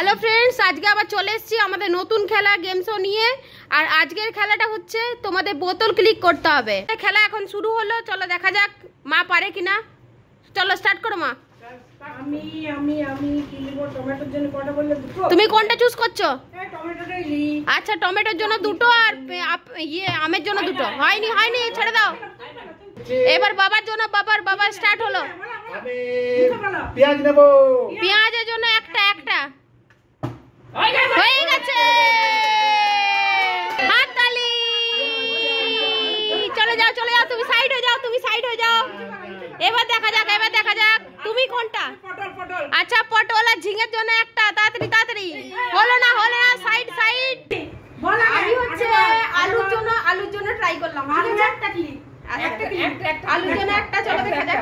Hello friends, আজকে আবার চলে এসেছি আমাদের নতুন খেলা গেম শো নিয়ে। আর আজকের খেলাটা হচ্ছে তোমাদের বোতল ক্লিক করতে হবে। খেলা এখন শুরু হলো, চলো দেখা যাক মা পারে কিনা। চলো স্টার্ট করো মা। আমি আমি আমি কি নিব? টমেটোর জন্য কটা বললে? দুটো। তুমি কোনটা চুজ করছো? এই টমেটোটাই লি। আচ্ছা, টমেটোর জন্য দুটো আর আমের জন্য দুটো। হয়নি হয়নি, ছেড়ে দাও। এবার বাবার জন্য বাবা স্টার্ট হলো। আমি পেঁয়াজ নেব। পেঁয়াজের জন্য একটা হয়ে গেছে। হাততালি। চলে যাও তুমি সাইড হয়ে যাও। এবার দেখা যাক তুমি কোনটা। আচ্ছা, পটল আর ঝিঙের জন্য একটা। তাড়াতাড়ি হলো না সাইড। আমি হচ্ছে আলুর জন্য ট্রাই করলাম। একটা ক্লিক। আলুর জন্য একটা। চলো দেখা যাক।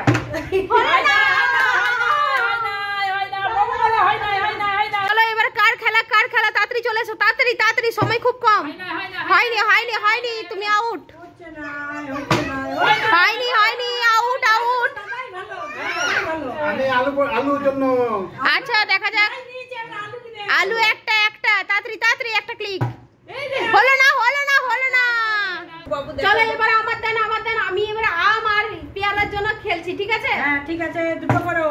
চলো এবার কার খেলা তাড়াতাড়ি চলে এসো, তাড়াতাড়ি সময় খুব কম। হয়নি তুমি আউট। হয়নি আউট। আমি আলুর জন্য। আচ্ছা দেখা যাক। আলু একটা তাড়াতাড়ি একটা ক্লিক। হলো না। চলো এবার আমার দেন। আমি এবার আম আর পেয়ারার জন্য খেলছি, ঠিক আছে? হ্যাঁ ঠিক আছে, দুটো করো।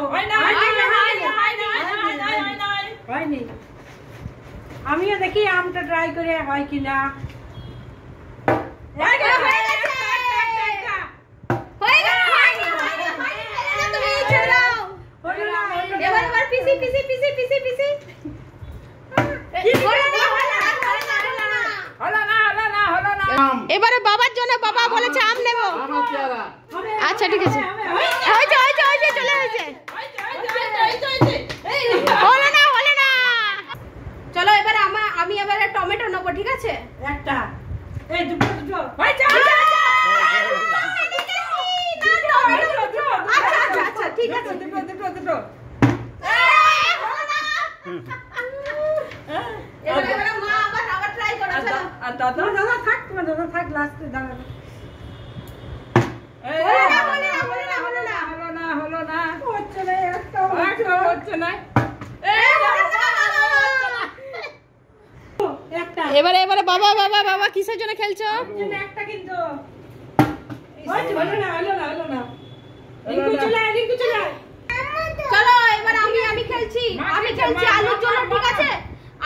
হয়নি। আমিও দেখি আমটা ট্রাই করে হয় কিনা। এবার পিসি। এবারে বাবার জন্য, বাবা বলেছে আম নেব। আচ্ছা ঠিক আছে, হয়েছে চলে এসেছে। হলো না। চলো এবার আমি এবারে টমেটো নেবো, ঠিক আছে? একটা। এই দুটো। আচ্ছা ঠিক আছে। দুটো। এবারে মা আবার ট্রাই করো। চলো। আর দাদা থাক লাস্টে দাদা। হলো না। হচ্ছে না, একটা হচ্ছে না। একটা। এবারে বাবা কিসের জন্য খেলছো? একটা কিন্তু হলো না। রিঙ্কু চলে। চলো এবার আমি খেলছি। আলুর জন্য, ঠিক আছে?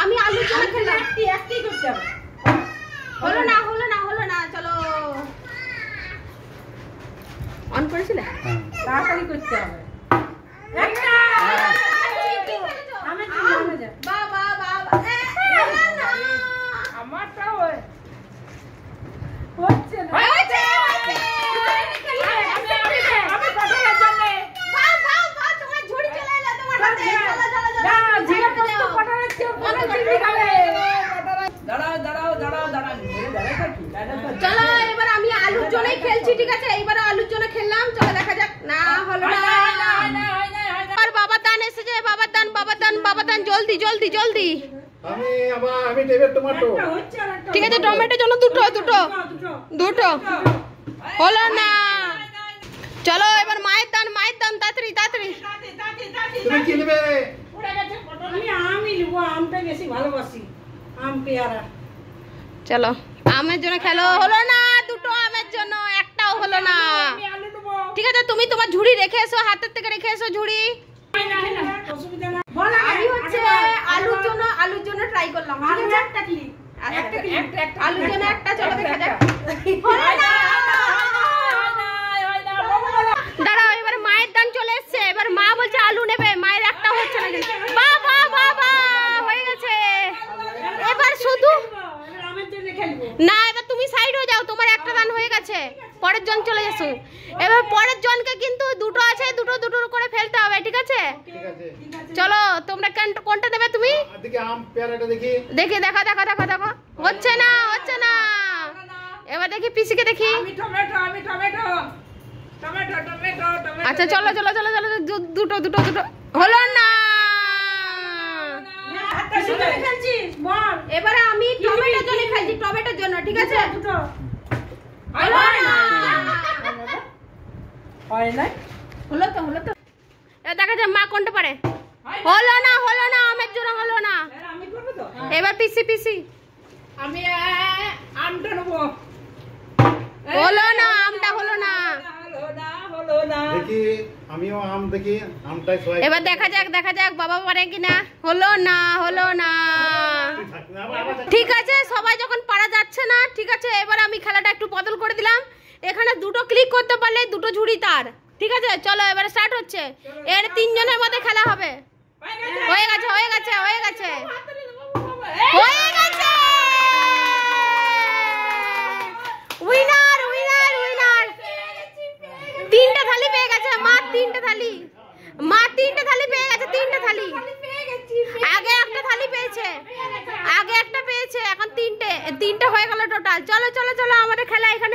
আমি আলুর জন্য খেললাম। একটাই করতে হবে। হলো না। চলো অন করেছিলে? তাড়াতাড়ি করতে হবে। একটা। বাবা আমারটাও হচ্ছে না। তোমার ঝুড়ি চলে এলো তোমার হাতে। চলো এবার আমি আলুর জন্যই খেলছি, ঠিক আছে? এইবার আলুর জন্য খেললাম। চলো দেখা যাক। না হলো না। আর বাবার দান এসেছে। বাবার দান জলদি। আমি টেবিল টমেটো। ঠিক আছে, টমেটোর জন্য দুটো। হলো না। চলো এবার মায়ের দান তাড়াতাড়ি। তুমি কি নেবে? আমি আমই নেবো, আমটা বেশি ভালোবাসি। আম পেয়ারা। চলো আমের জন্য খেলো। হলো না। দুটো আমের জন্য, একটাও হলো না। আমি আলু নেবো। ঠিক আছে, তুমি তোমার ঝুড়ি রেখে এসো, হাতের থেকে রেখে এসো ঝুড়ি। অসুবিধা না। আমি হচ্ছে আলুর জন্য ট্রাই করলাম। একটা ক্লিক। আলুর জন্য একটা। চলো দেখা যাক। হলো না। দাঁড়াও, এবার মায়ের দান চলে এসছে। এবার মা বলছে আলু নেবে। মায়ের একটা হচ্ছে না। বাবা হয়ে গেছে। এবার শুধু আমের জন্য খেলবো না, এবার তুমি সাইড হয়ে যাও। তোমার একটা দান হয়ে গেছে। পরের জন চলে যাচ্ছে। এবার পরের জনকে কিন্তু দুটো আছে, দুটো করে ফেলতে হবে, ঠিক আছে? ঠিক আছে। চলো তোমরা কোনটা নেবে তুমি? দেখি আম পেয়ারাটা দেখি। দেখা হচ্ছে না। এবার দেখি পিসিকে দেখি। আমি টমেটো। আচ্ছা চলো দুটো হলো না। এবারে আমি টমেটোর জন্য ঠিক আছে। হলো তো দেখা যাক মা কোনটা পারে। হলো না আমের জন্য হলো না। এবার পিসি পিসি আমি আমটা নেবো। হলো না, আমটা হলো না। হলো না। দেখি আমিও আম দেখি, আমটাই সবাই এবার দেখা যাক বাবা পারে কিনা। হলো না, হলো না। ঠিক আছে, সবাই যখন পারা যাচ্ছে না, ঠিক আছে, এবার আমি খেলাটা একটু বদল করে দিলাম। এখানে দুটো ক্লিক করতে পারলে দুটো ঝুড়ি তার। ঠিক আছে, চলো এবার স্টার্ট হচ্ছে। এর 3 জনের মধ্যে খেলা হবে। হয়ে গেছে হয়ে গেছে হয়ে গেছে হয়ে গেছে। Winner winner winner. 3টে থালি পেয়ে গেছে মা, 3টে থালি। মা 3টে থালি পেয়ে গেছে, 3টে থালি। আগে একটা থালি পেয়েছে, আগে একটা পেয়েছে, এখন 3টে হয়ে গেল টোটাল। চলো চলো চলো, আমাদের খেলা এখানে।